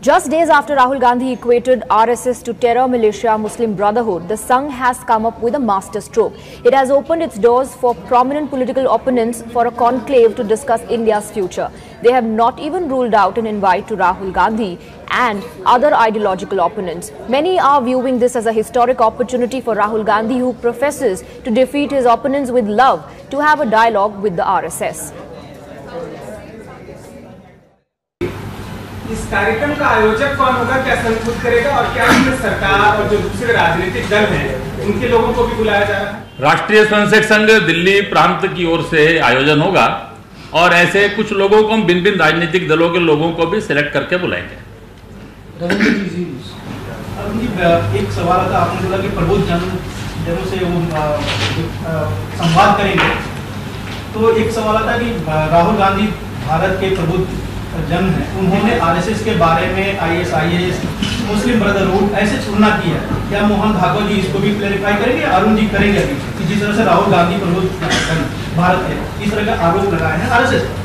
Just days after Rahul Gandhi equated RSS to terror militia Muslim Brotherhood, the Sangh has come up with a masterstroke. It has opened its doors for prominent political opponents for a conclave to discuss India's future. They have not even ruled out an invite to Rahul Gandhi and other ideological opponents. Many are viewing this as a historic opportunity for Rahul Gandhi, who professes to defeat his opponents with love, to have a dialogue with the RSS. इस कार्यक्रम का आयोजक कौन होगा, क्या संबोधित करेगा और क्या इसमें सरकार और जो दूसरे राजनीतिक दल हैं उनके लोगों को भी बुलाया जा रहा है? राष्ट्रीय स्वयंसेवक संघ दिल्ली प्रांत की ओर से आयोजन होगा और ऐसे कुछ लोगों को हम भिन्न-भिन्न राजनीतिक दलों के लोगों को भी सिलेक्ट करके बुलाएंगे। एक सवाल था, आपने बोला कि प्रबुद्ध जनों से वो संवाद करेंगे, तो एक सवाल था कि राहुल गांधी भारत के प्रबुद्ध जन है, उन्होंने आरएसएस के बारे में आईएसआईएस मुस्लिम ब्रदरहुड ऐसे चुना किया। क्या मोहन भागवत जी इसको भी क्लैरिफाई करेंगे? अरुण जी करेंगे अभी कि जिस तरह से राहुल गांधी प्रबुद्ध भारत है इस तरह का आरोप लगाए हैं आरएसएस पर?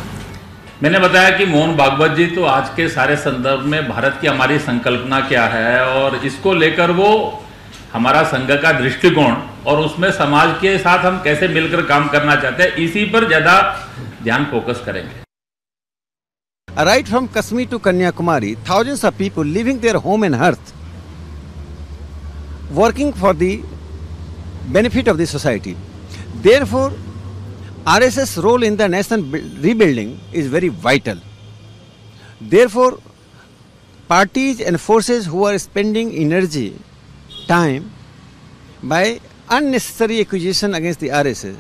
मैंने बताया कि मोहन भागवत जी तो आज के सारे संदर्भ में भारत की हमारी संकल्पना क्या है और इसको लेकर वो हमारा संघ का दृष्टिकोण और उसमें समाज के साथ हम कैसे मिलकर काम करना चाहते हैं, इसी पर ज्यादा ध्यान फोकस करेंगे। Right from Kashmir to Kanyakumari, thousands of people leaving their home and hearth, working for the benefit of the society. Therefore, RSS role in the national rebuilding is very vital. Therefore, parties and forces who are spending energy, time by unnecessary accusation against the RSS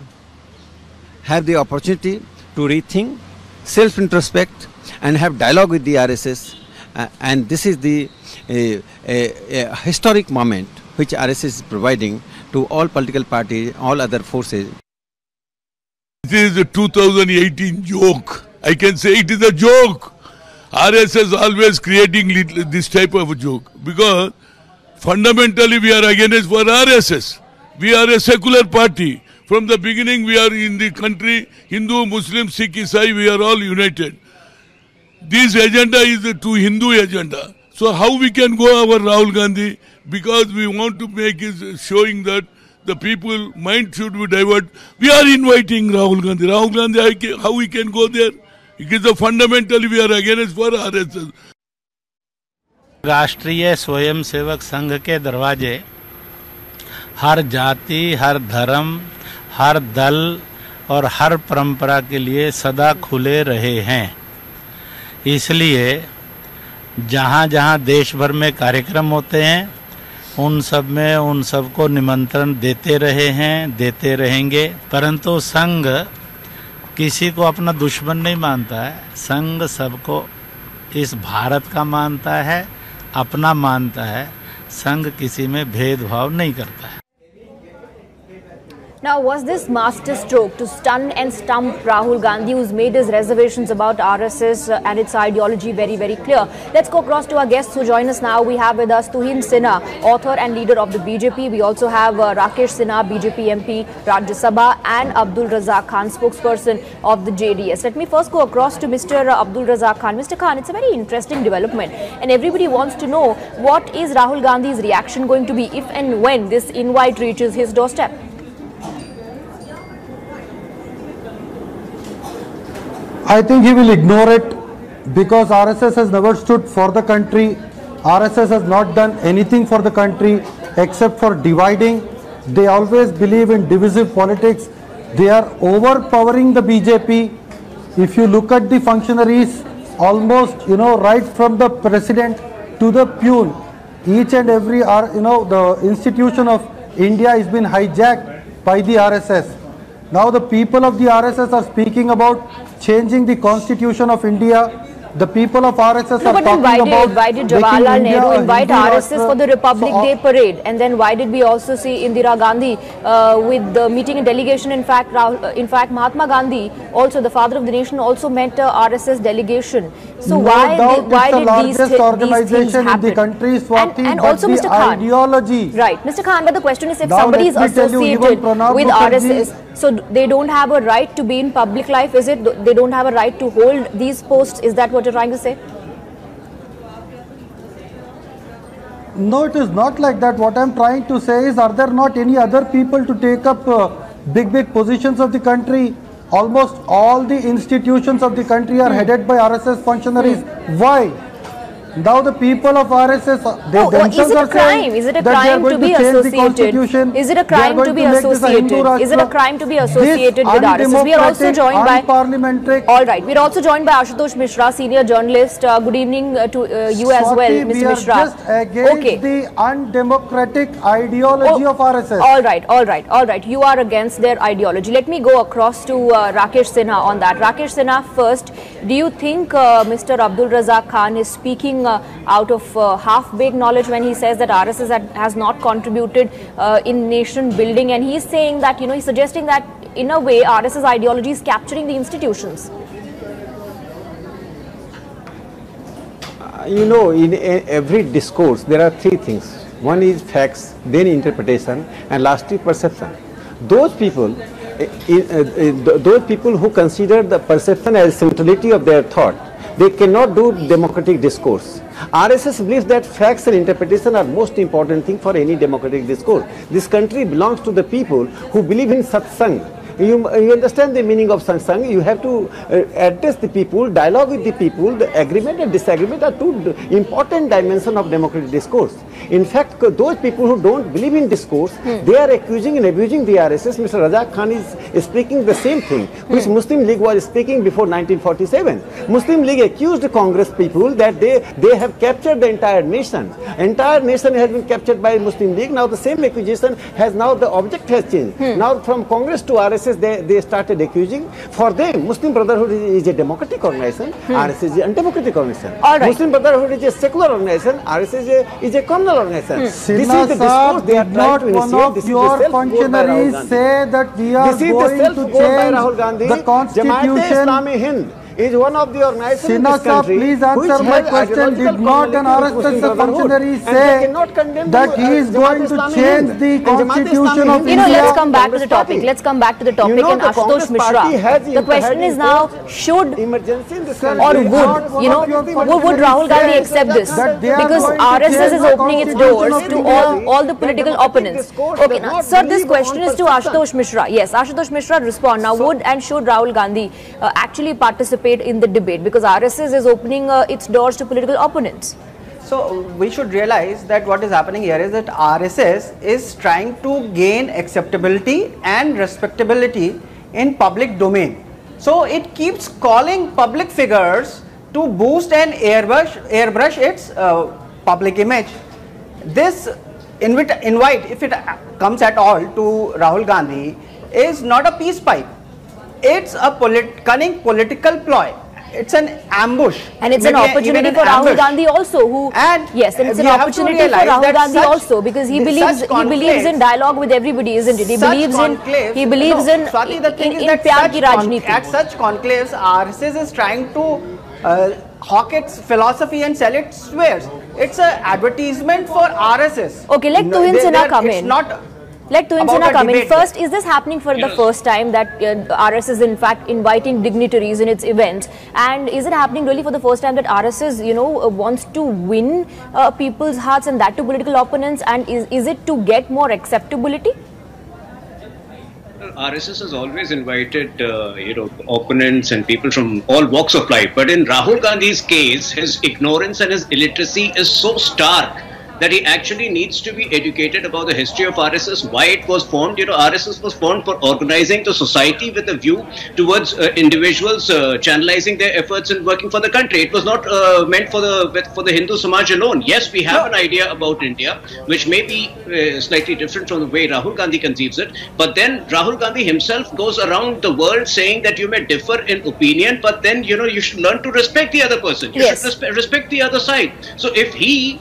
have the opportunity to rethink, self-introspect and have dialogue with the RSS, and this is the historic moment which RSS is providing to all political parties, all other forces. It is a 2018 joke. I can say it is a joke. RSS always creating this type of a joke because fundamentally we are against for RSS. We are a secular party. From the beginning we are in the country, Hindu, Muslim, Sikh, Isai, we are all united. This agenda is a true Hindu agenda. So how we can go our Rahul Gandhi? Because we want to make it showing that the people mind should be diverted. We are inviting Rahul Gandhi. Rahul Gandhi, how we can go there? It is a fundamentally we are against for RSS. राष्ट्रीय स्वयंसेवक संघ के दरवाजे हर जाति, हर धर्म, हर दल और हर परंपरा के लिए सदा खुले रहे हैं। इसलिए जहाँ जहाँ देश भर में कार्यक्रम होते हैं उन सब में उन सबको निमंत्रण देते रहे हैं, देते रहेंगे। परंतु संघ किसी को अपना दुश्मन नहीं मानता है। संघ सबको इस भारत का मानता है, अपना मानता है। संघ किसी में भेदभाव नहीं करता है। Now, was this masterstroke to stun and stump Rahul Gandhi, who's made his reservations about RSS and its ideology very, very clear? Let's go across to our guests who join us now. We have with us Tuhin Sinha, author and leader of the BJP. We also have Rakesh Sinha, BJP MP, Rajya Sabha, and Abdul Razak Khan, spokesperson of the JDS. Let me first go across to Mr. Abdul Razak Khan. Mr. Khan, it's a very interesting development, and everybody wants to know what is Rahul Gandhi's reaction going to be if and when this invite reaches his doorstep? I think he will ignore it because RSS has never stood for the country. RSS has not done anything for the country except for dividing. They always believe in divisive politics. They are overpowering the BJP. If you look at the functionaries, almost, right from the president to the peon, each and every, the institution of India has been hijacked by the RSS. Now the people of the RSS are speaking about changing the constitution of India. The people of RSS are talking about why did Jawaharlal Nehru invite RSS for the Republic Day parade, and then why did we also see Indira Gandhi with the meeting a delegation? In fact, Mahatma Gandhi, also the father of the nation, also met a RSS delegation. So why did these things happen? In the country is and also, Mr. Khan, ideology. Right, Mr. Khan, but the question is, if somebody is associated with RSS, so they don't have a right to be in public life, is it? They don't have a right to hold these posts? Is that what you're trying to say? No, it is not like that. What I am trying to say is, are there not any other people to take up big positions of the country? Almost all the institutions of the country are headed by RSS functionaries. Why? Now the people of RSS, they themselves are saying is it a that crime to be associated? Is it a crime to be associated? Is it a crime to be associated with RSS? We are also joined by parliamentary. All right, we are also joined by Ashutosh Mishra, senior journalist. Good evening to you as well, Mr. Mishra. We are just against the undemocratic ideology of RSS. All right. You are against their ideology. Let me go across to Rakesh Sinha on that. Rakesh Sinha, first, do you think Mr. Abdul Razak Khan is speaking out of half-baked knowledge when he says that RSS has not contributed in nation building, and he's saying that, he's suggesting that in a way RSS ideology is capturing the institutions? In every discourse there are three things. One is facts, then interpretation, and lastly perception. Those people who consider the perception as centrality of their thought, they cannot do democratic discourse. RSS believes that facts and interpretation are most important thing for any democratic discourse. This country belongs to the people who believe in satsang. You understand the meaning of satsang. You have to address the people, dialogue with the people. The agreement and disagreement are two important dimensions of democratic discourse. In fact, those people who don't believe in discourse, they are accusing and abusing the RSS. Mr. Razak Khan is speaking the same thing, which Muslim League was speaking before 1947. Muslim League accused the Congress people that they have captured the entire nation. Entire nation has been captured by Muslim League. Now the same accusation has now the object has changed. Now from Congress to RSS, they started accusing. For them, Muslim Brotherhood is a democratic organization. RSS is an undemocratic organization. Muslim Brotherhood is a secular organization. RSS is a communal organization. This is the discourse they are trying to initiate. This is your the functionaries say that we are going to change the constitution. Is one of the organizations in this country. Please answer my question. Did not an RSS functionary say that he is going to change the constitution of India? Let's come back to the topic. Let's come back to the topic. And Ashutosh Mishra, the question is now, should or would Rahul Gandhi accept this? Because RSS is opening its doors to all the political opponents. Okay, now, sir, this question is to Ashutosh Mishra. Yes, Ashutosh Mishra, respond. Now, would and should Rahul Gandhi actually participate in the debate, because RSS is opening its doors to political opponents? So we should realize that what is happening here is that RSS is trying to gain acceptability and respectability in public domain. So it keeps calling public figures to boost and airbrush its public image. This invite, if it comes at all, to Rahul Gandhi is not a peace pipe. It's a cunning political ploy. It's an ambush. And it's an opportunity for Rahul Gandhi also, and it's an opportunity for Rahul Gandhi also, because he believes in dialogue with everybody, isn't it? He believes in pyar ki rajniti. At such conclaves, RSS is trying to hawk its philosophy and sell its wares. It's an advertisement for RSS. Okay, let Tuhin Sinha come in. It's not. Let Tuhin Sinha come in. First, is this happening for the first time that RSS is in fact inviting dignitaries in its events? And is it happening really for the first time that RSS, wants to win people's hearts, and that to political opponents? And is it to get more acceptability? RSS has always invited, opponents and people from all walks of life. But in Rahul Gandhi's case, his ignorance and his illiteracy is so stark that he actually needs to be educated about the history of RSS, why it was formed. RSS was formed for organizing the society with a view towards individuals channelizing their efforts and working for the country. It was not meant for the Hindu Samaj alone. Yes, we have an idea about India, which may be slightly different from the way Rahul Gandhi conceives it. But then Rahul Gandhi himself goes around the world saying that you may differ in opinion, but then, you should learn to respect the other person. You should respect the other side. So if he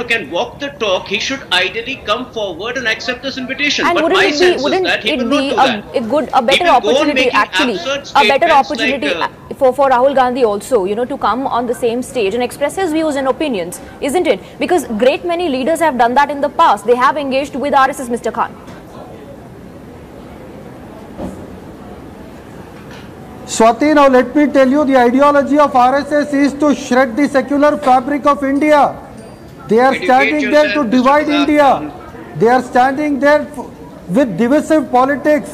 can walk the talk, he should ideally come forward and accept this invitation. And but my sense is that he will not do that. A better opportunity actually, for Rahul Gandhi also, to come on the same stage and express his views and opinions, isn't it? Because great many leaders have done that in the past. They have engaged with RSS, Mr. Khan. Swati, now let me tell you, the ideology of RSS is to shred the secular fabric of India. They are standing there to divide India. They are standing there with divisive politics.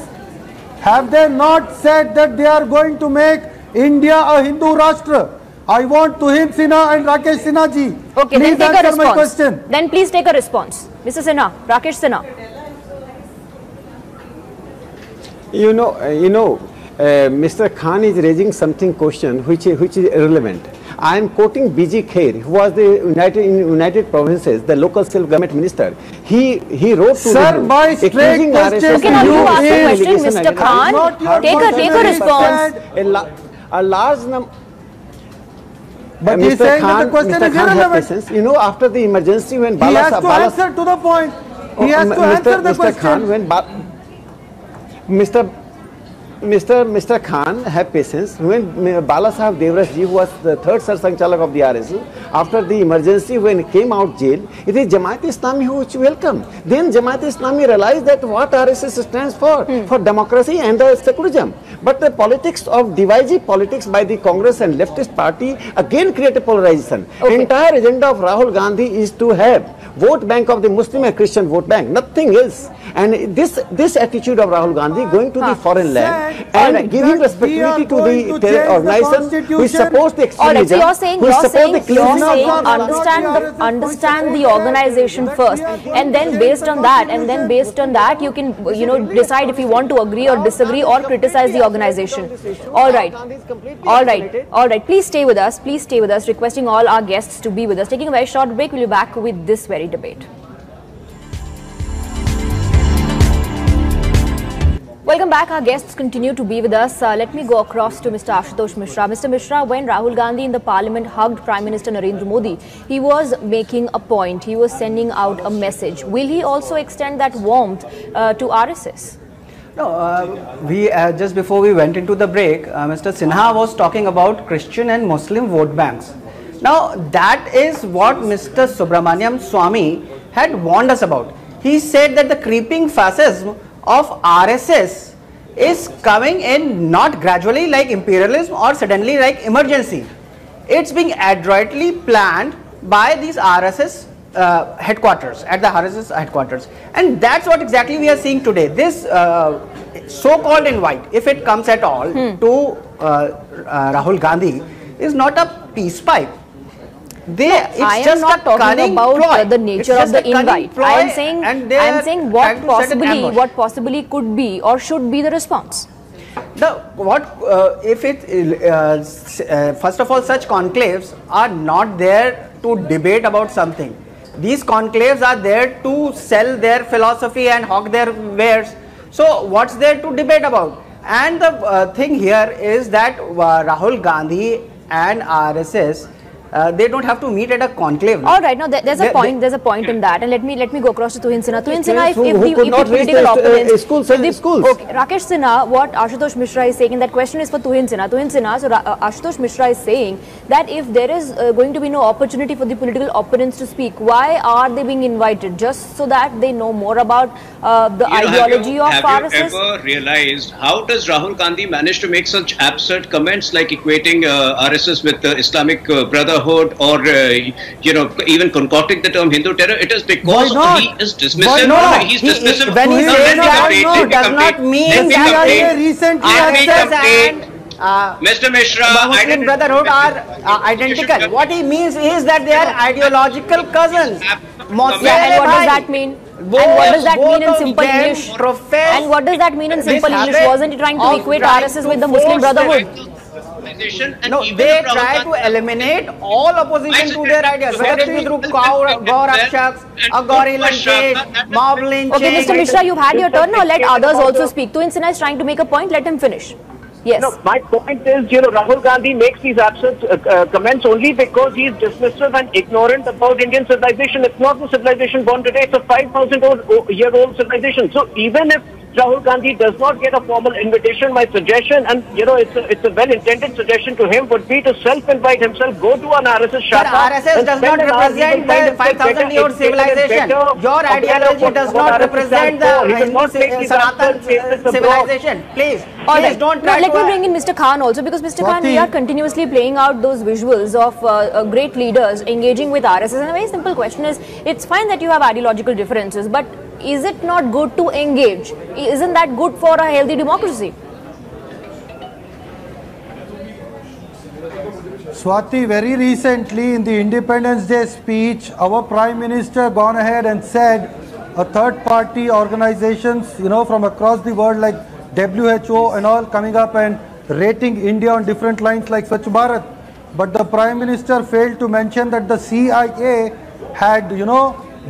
Have they not said that they are going to make India a Hindu Rashtra? I want Tuhin Sinha and Rakesh Sinha ji. Okay, please then take a answer my response. question. Then please take a response. Mr. Sinha, Rakesh Sinha. Mr. Khan is raising something question which is irrelevant. I am quoting B.G. Kher, who was the United Provinces, the local self-government minister. He wrote to Sir, my straight question okay, now you ask a question, Mr. Khan. Take a response. A large number. But he is saying that the question is irrelevant. After the emergency when he has to answer to the point. He has to answer the question. Khan, when Mr. Khan, have patience. When Bala Saheb Devraj ji, who was the third Sarsangchalak of the RSS, after the emergency when he came out jail, it is Jamaat-e-Islami which welcomed. Then Jamaat-e-Islami realized that what RSS stands for democracy and secularism. But the politics of divisive politics by the Congress and leftist party again create a polarization. Okay. Entire agenda of Rahul Gandhi is to have vote bank of the Muslim and Christian vote bank, nothing else. And this attitude of Rahul Gandhi going to the foreign land and giving respectability to the organization who supports the extremism. Alright, so you're saying understand the organization first, and then based on that, you can decide if you want to agree or disagree or criticize the organization. Alright. Please stay with us. Requesting all our guests to be with us. Taking a very short break. We'll be back with this very debate. Welcome back. Our guests continue to be with us. Let me go across to Mr. Ashutosh Mishra. Mr. Mishra, when Rahul Gandhi in the parliament hugged Prime Minister Narendra Modi, he was making a point. He was sending out a message. Will he also extend that warmth to RSS? No, we just before we went into the break, Mr. Sinha was talking about Christian and Muslim vote banks. Now, that is what Mr. Subramaniam Swamy had warned us about. He said that the creeping fascism of RSS is coming in not gradually like imperialism or suddenly like emergency. It's being adroitly planned by these RSS headquarters, at the RSS headquarters, and that's what exactly we are seeing today. This so-called invite, if it comes at all, to Rahul Gandhi, is not a peace pipe. I am not talking about the nature of the invite. I am saying what possibly could be or should be the response. First of all, such conclaves are not there to debate about something. These conclaves are there to sell their philosophy and hawk their wares. So what's there to debate about? And the thing here is that Rahul Gandhi and RSS, they don't have to meet at a conclave. All right, now there's a point in that, and let me go across to Tuhin Sinha. Tuhin Sinha, if the political opponents, okay, Rakesh Sinha, what Ashutosh Mishra is saying, and that question is for Tuhin Sinha. Tuhin Sinha, so Ashutosh Mishra is saying that if there is going to be no opportunity for the political opponents to speak, why are they being invited? Just so that they know more about the ideology of RSS? Have you ever realized how does Rahul Gandhi manage to make such absurd comments like equating RSS with the Islamic Brotherhood? Or even concocting the term Hindu terror? It is because he is dismissive. He's dismissive. When he says that, does not mean that Mr. Mishra, Muslim Brotherhood are identical. What he means is that they are ideological cousins. And what does that mean? And what does that mean in simple English? And what does that mean in simple English? Wasn't he trying to equate RSS with the Muslim Brotherhood? No, they try to eliminate all opposition to their ideas, whether it be through Gaurakshaks, a Gauri Lankesh, mob lynching. Okay, Mr. Mishra, you've had your turn. Now let others also speak. Tuhin Sinha is trying to make a point. Let him finish. Yes. No, my point is, Rahul Gandhi makes these absurd comments only because he is dismissive and ignorant about Indian civilization. It's not the civilization born today. It's a 5,000-year-old civilization. So even if Rahul Gandhi does not get a formal invitation, my suggestion, and it's a well-intended suggestion to him, would be to self-invite himself, go to an RSS shaka. But RSS does not represent the 5,000-year civilization. Your ideology does not represent the Hindu Sanatan civilization. Please don't try to... Let me bring in Mr. Khan also, because Mr. Khan, we are continuously playing out those visuals of great leaders engaging with RSS, and a very simple question is, it's fine that you have ideological differences, but is it not good to engage? Isn't that good for a healthy democracy? Swati, very recently in the Independence Day speech, our Prime Minister gone ahead and said a third-party organizations, from across the world like WHO and all coming up and rating India on different lines like Swachh Bharat. But the Prime Minister failed to mention that the CIA had,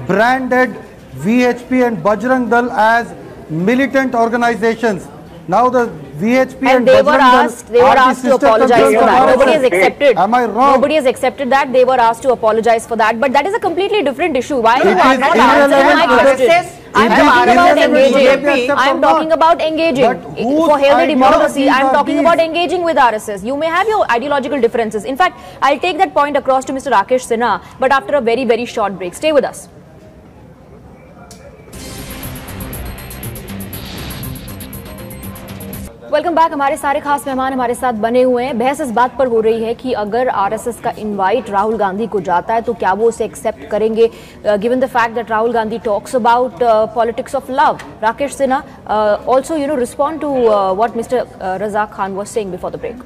branded VHP and Bajrang Dal as militant organizations. Now the VHP and they were asked to apologize for that. Nobody has accepted. Am I wrong? Nobody has accepted that. They were asked to apologize for that. But that is a completely different issue. Why are you not answering my question? I'm talking about engaging. I'm talking about engaging. For healthy democracy, I'm talking about engaging with RSS. You may have your ideological differences. In fact, I'll take that point across to Mr. Rakesh Sinha, but after a very, very short break. Stay with us. Welcome back. हमारे सारे खास मेहमान हमारे साथ बने हुए हैं। बहस इस बात पर हो रही है कि अगर आरएसएस का इनवाइट राहुल गांधी को जाता है तो क्या वो उसे एक्सेप्ट करेंगे, given the fact that Rahul Gandhi talks about politics of love. Rakesh Sinha also respond to what Mr. Razak Khan was saying before the break.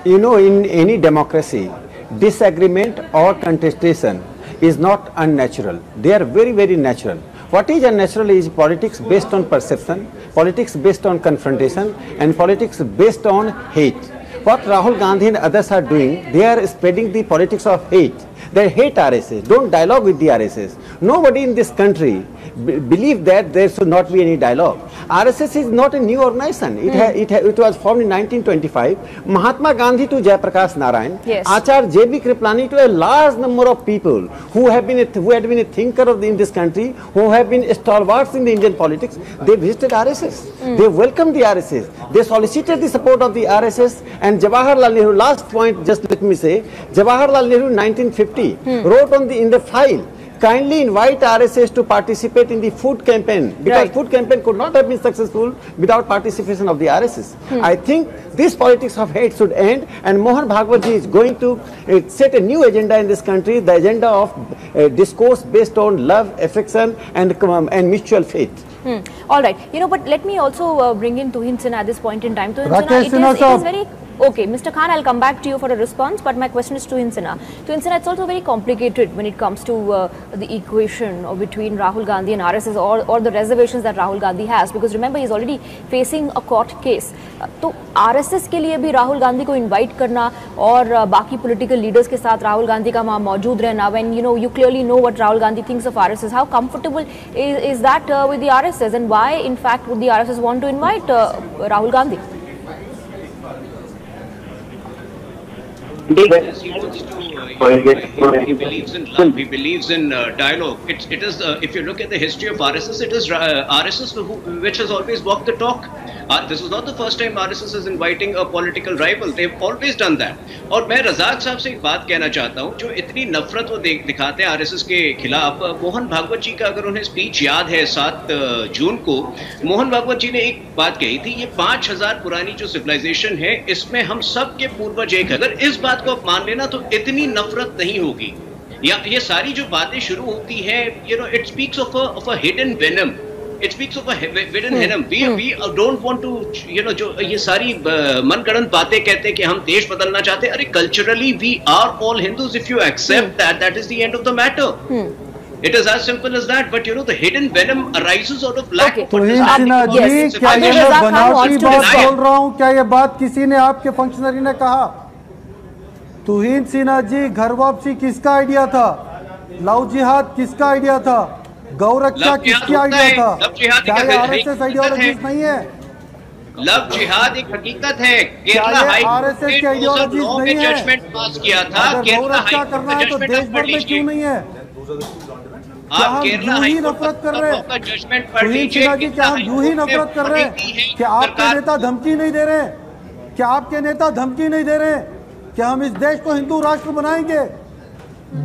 In any democracy, disagreement or contestation is not unnatural. They are very, very natural. What is unnatural is politics based on perception, politics based on confrontation, and politics based on hate. What Rahul Gandhi and others are doing, they are spreading the politics of hate. They hate RSS, don't dialogue with the RSS. Nobody in this country believe that there should not be any dialogue. RSS is not a new organization. It was formed in 1925. Mahatma Gandhi to Jayaprakash Narayan, yes. Acharya J.B. Kripalani to a large number of people who had been a thinker in this country, who have been stalwarts in the Indian politics. They visited RSS. They welcomed the RSS. They solicited the support of the RSS. And Jawaharlal Nehru, last point, just let me say, Jawaharlal Nehru in 1950 wrote in the file, kindly invite RSS to participate in the food campaign, because food campaign could not have been successful without participation of the RSS. I think this politics of hate should end, and Mohan Bhagwat ji is going to set a new agenda in this country, the agenda of discourse based on love, affection and mutual faith. All right, but let me also bring in Tuhin Sinha at this point in time. Tuhin Rakesh Sinha, it Sinha, is very... Okay, Mr. Khan, I'll come back to you for a response, but my question is to Tuhin Sinha. Tuhin Sinha, it's also very complicated when it comes to the equation between Rahul Gandhi and RSS or the reservations that Rahul Gandhi has, because remember, he's already facing a court case. तो RSS के लिए भी राहुल गांधी को invite करना और बाकी political leaders के साथ राहुल गांधी का वहाँ मौजूद रहना, when you clearly know what Rahul Gandhi thinks of RSS, how comfortable is that with the RSS, and why in fact would the RSS want to invite Rahul Gandhi? He believes in love, he believes in dialogue. It is if you look at the history of RSS, it is RSS which has always walked the talk. This is not the first time RSS is inviting a political rival. They have always done that. और मैं रज़ाक साहब से एक बात कहना चाहता हूँ, जो इतनी नफरत वो दिखाते हैं RSS के खिलाफ। मोहन भागवत जी का अगर उन्हें स्पीच याद है 7 जून को, मोहन भागवत जी ने एक बात कही थी, ये 5000 पुरानी जो सिविलाइजेशन है, इसमें हम सब के पूर्वज एक। अगर इस बात को आप मान लेना तो इतनी नफरत नहीं होगी। या ये सारी जो बातें शुरू होती हैं, it speaks of a hidden venom. It speaks of a hidden venom. We don't want to, जो ये सारी मनगढ़ंत बातें कहते हैं कि हम देश बदलना चाहते हैं। अरे culturally we are all Hindus. If you accept that is the end of the matter. It is as simple as that. But the hidden venom arises out of lack of understanding. क्या ये मैं बनावटी बात बोल रहा हूँ? क्या ये बात किसी ने आपके फंक्शनरी ने कहा? तुहिन सिन्हा जी, घर वापसी किसका आइडिया था? लव जिहाद किसका आइडिया था? गौरक्षा किसकी आइडिया था? क्या ये आरएसएस आइडियोलॉजीज नहीं है? लव जिहाद एक हकीकत है। केरला हाई कोर्ट ने 2009 में जजमेंट पास किया था। गौरक्षा करना है तो देश भर में क्यों नहीं है? आप केरला हाई कोर्ट का जजमेंट पढ़ लीजिए। क्या हम यूं ही नफरत कर रहे हैं कि आपके नेता धमकी नहीं दे रहे? क्या आपके नेता धमकी नहीं दे रहे कि हम इस देश को हिंदू राष्ट्र बनाएंगे?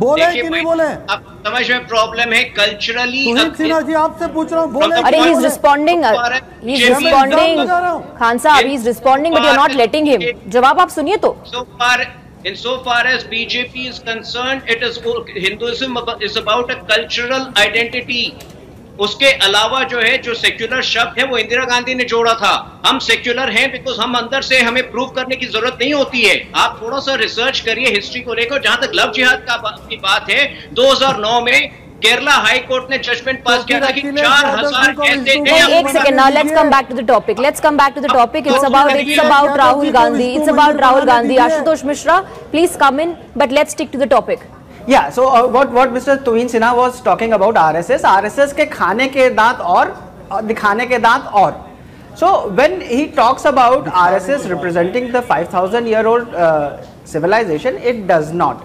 बोले कि नहीं बोले? आप समझ में प्रॉब्लम है कल्चरली। सिन्हा जी आपसे पूछ रहा हूँ, बोले? अरे ही इज रिस्पॉन्डिंग, खान साहब he is responding, but you are not letting him. जवाब आप सुनिए तो। Insofar as BJP is concerned, it is Hinduism is about a cultural identity. उसके अलावा जो है, जो सेक्युलर शब्द है वो इंदिरा गांधी ने जोड़ा था। हम सेक्युलर हैं बिकॉज हम अंदर से, हमें प्रूव करने की जरूरत नहीं होती है। आप थोड़ा सा रिसर्च करिए हिस्ट्री को लेकर। जहां तक लव जिहाद की बात है, 2009 में केरला हाई कोर्ट ने जजमेंट पास किया था कि 4000 ऐसे हैं। एक second, now let's come back to the topic. It's about Rahul Gandhi. Ashutosh Mishra, please come in, but let's stick to the topic. Yeah, so what Mr. Tuhin Sinha was talking about RSS के खाने के दांत और दिखाने के दांत और. So when he talks about RSS representing the 5,000-year-old civilization, it does not.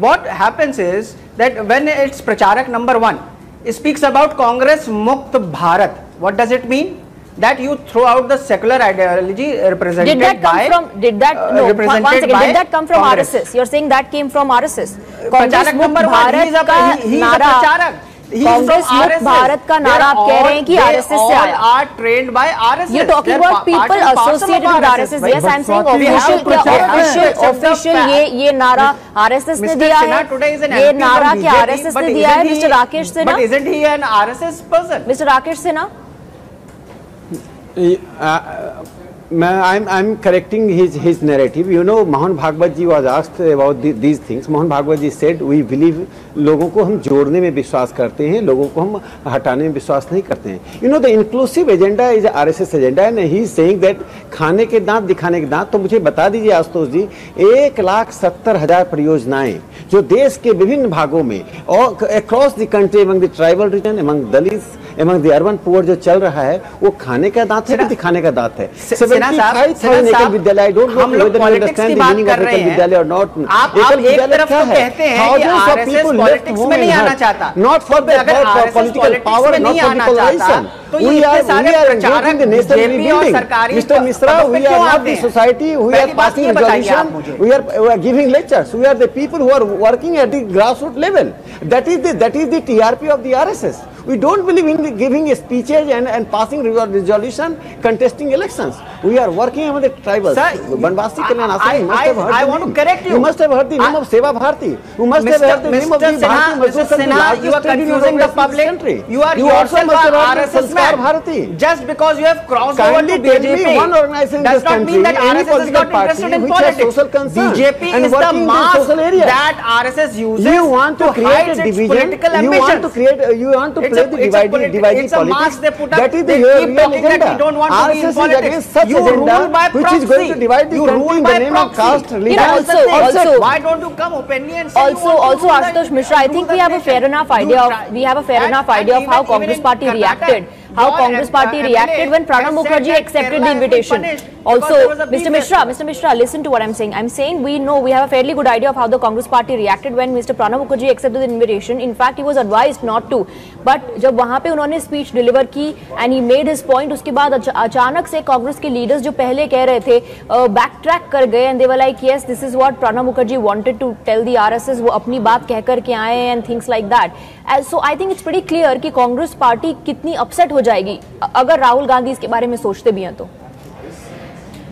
What happens is that when its Pracharak number 1 speaks about Congress Mukt Bharat, what does it mean? That you throw out the secular ideology represented Did that come from RSS? You're saying that came from RSS. Congress Mukt Bharat का नारा, कांग्रेस मुक्त भारत का नारा आप कह रहे हैं कि आरएसएस से आया। are trained by RSS. You're talking about people associated with RSS. Yes, I'm saying official ये नारा RSS ने दिया है। ये नारा क्या RSS ने दिया है? Mister Rakesh Sinha. But isn't he an RSS person? Mister Rakesh Sinha. I'm correcting his narrative. You know, Mohan Bhagwat ji was asked about these things. Mohan Bhagwat ji said, we believe लोगों को हम जोड़ने में विश्वास करते हैं, लोगों को हम हटाने में विश्वास नहीं करते हैं. You know, the inclusive agenda is RSS agenda, and he is saying that खाने के दांत दिखाने के दांत. तो मुझे बता दीजिए आशुतोष जी, 1,70,000 परियोजनाएं जो देश के विभिन्न भागों में और across the country among the tribal region, among Dalits, among the urban poor जो चल रहा है, वो खाने का दांत है कि दिखाने का दांत है? 75,000 एकल विद्यालय. I don't know whether you understand the meaning of एकल विद्यालय or not. एकल विद्यालय क्या है? Thousands of people पॉलिटिक्स में नहीं आना चाहता. Not for political power, not for polarization. We are engaging the national rebuilding. Mr. Misra, we are not the society. We are passing resolution. We are giving lectures. We are the people who are working at the grassroots level. That is the TRP of the RSS. We don't believe in giving speeches and passing resolution, contesting elections. We are working among the tribals. Banvasi Kalyan Ashram, you must have heard. I want to correct you. You must have heard the name of Seva Bharati. You must have heard the name of the Mr. Sinha, you are confusing the public. You are yourself RSS man. Just because you have crossed over to BJP does not mean that RSS is not interested in politics. BJP is the mask that RSS uses to hide its political ambitions. You want to play the dividing politics. That is the real agenda. RSS is against such agenda which is going to divide the country in the name of caste religion. Also, why don't you come openly and say also Ashutosh Mishra, I think we have a fair enough idea of how Congress Party reacted. How Congress Party reacted when Pranab Mukherjee accepted the invitation. Also, Mr. Mishra, listen to what I'm saying. I'm saying we have a fairly good idea of how the Congress Party reacted when Mr. Pranab Mukherjee accepted the invitation. In fact, he was advised not to. But जब वहाँ पे उन्होंने speech deliver की and he made his point, उसके बाद अचानक से कांग्रेस के leaders जो पहले कह रहे थे backtrack कर गए and they were like, yes, this is what Pranab Mukherjee wanted to tell the RSS. वो अपनी बात कह कर के आए and things like that. So I think it's pretty clear कि कांग्रेस पार्टी कितनी upset हो जाएगी अगर राहुल गांधी इसके बारे में सोचते भी हैं तो.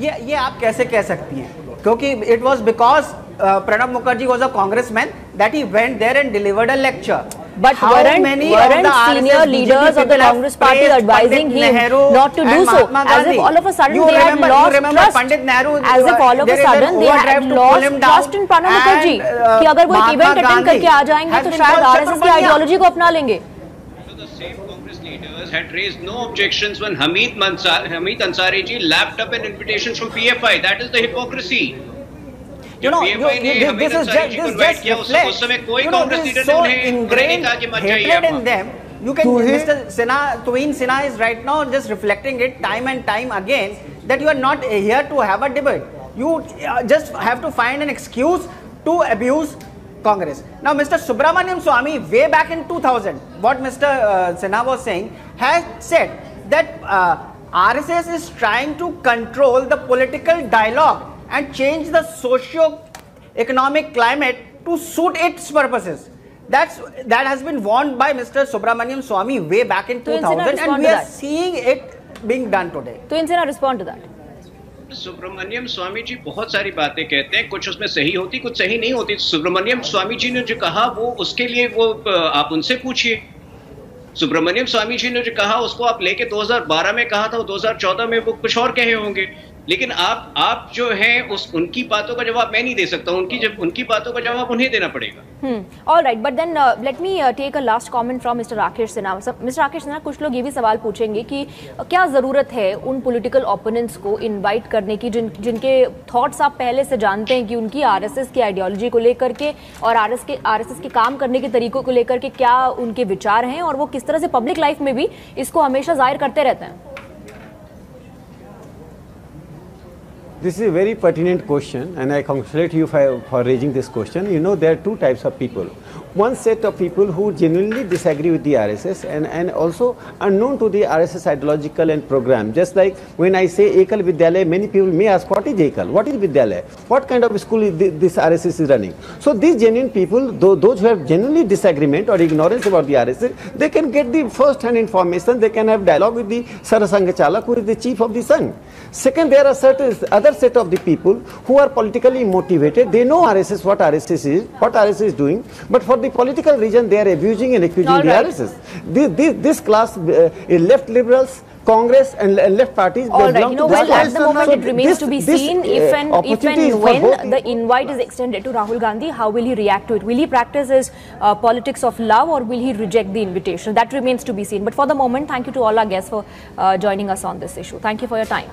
ये आप कैसे कह सकती हैं? क्योंकि it was because Pranab Mukherjee was a congressman that he went there and delivered a lecture. But weren't senior leaders of the Congress Party advising him not to do so? As if all of a sudden they had lost trust. As if all of a sudden they had lost trust in Pranab Mukherjee. कि अगर वो एक event attend करके आ जाएंगे तो शायद RSS की ideology को अपना लेंगे. The same Congress leaders had raised no objections when Hamid Ansari ji lapped up an invitation from PFI. That is the hypocrisy. You know, this is just reflects, you know, there is so ingrained hatred in them. You can, Mr. Sinha, Tuhin Sinha is right now just reflecting it time and time again that you are not here to have a debate. You just have to find an excuse to abuse Congress. Now, Mr. Subramaniam Swamy, way back in 2000, what Mr. Sinha was saying, has said that RSS is trying to control the political dialogue and change the socio-economic climate to suit its purposes. That has been warned by Mr. Subramaniam Swamy way back in 2000, and we are seeing it being done today. तो इनसे ना respond to that. Subramaniam Swami ji बहुत सारी बातें कहते हैं, कुछ उसमें सही होती, कुछ सही नहीं होती। सुब्रमण्यम स्वामी जी ने जो कहा वो उसके लिए वो आप उनसे पूछिए। सुब्रमण्यम स्वामी जी ने जो कहा उसको आप लेके 2012 में कहा था, 2014 में वो कुछ और कहे होंगे। लेकिन आप जो हैं उनकी बातों का जवाब मैं नहीं दे सकता, उनकी बातों का जवाब उन्हें देना पड़ेगा। All right, but then let me take a last comment from Mr. Rakesh Sinha. Mr. Rakesh Sinha, कुछ लोग ये भी सवाल पूछेंगे कि क्या जरूरत है उन पॉलिटिकल ओपोनेंट्स को इनवाइट करने की जिनके थॉट्स आप पहले से जानते हैं कि उनकी आरएसएस की आइडियोलॉजी को लेकर के और आरएसएस के काम करने के तरीकों को लेकर के क्या उनके विचार हैं और वो किस तरह से पब्लिक लाइफ में भी इसको हमेशा जाहिर करते रहते हैं। This is a very pertinent question, and I congratulate you for raising this question. You know, there are two types of people. One set of people who genuinely disagree with the RSS and also unknown to the RSS ideological and program. Just like when I say Ekal Vidyalaya, many people may ask, what is Ekal? What is Vidyalaya? What kind of school is this RSS is running? So these genuine people, those who have genuinely disagreement or ignorance about the RSS, they can get the first-hand information. They can have dialogue with the Sarasanga Chalak, who is the chief of the Sangh. Second, there are certain other set of the people who are politically motivated. They know RSS, what RSS is doing, but for the political reason they are abusing and accusing the RSS. This class is left liberals, Congress and left parties. All right, you know, well, at the moment it remains to be seen if and when the invite is extended to Rahul Gandhi, how will he react to it? Will he practice his politics of love or will he reject the invitation? That remains to be seen. But for the moment, thank you to all our guests for joining us on this issue. Thank you for your time.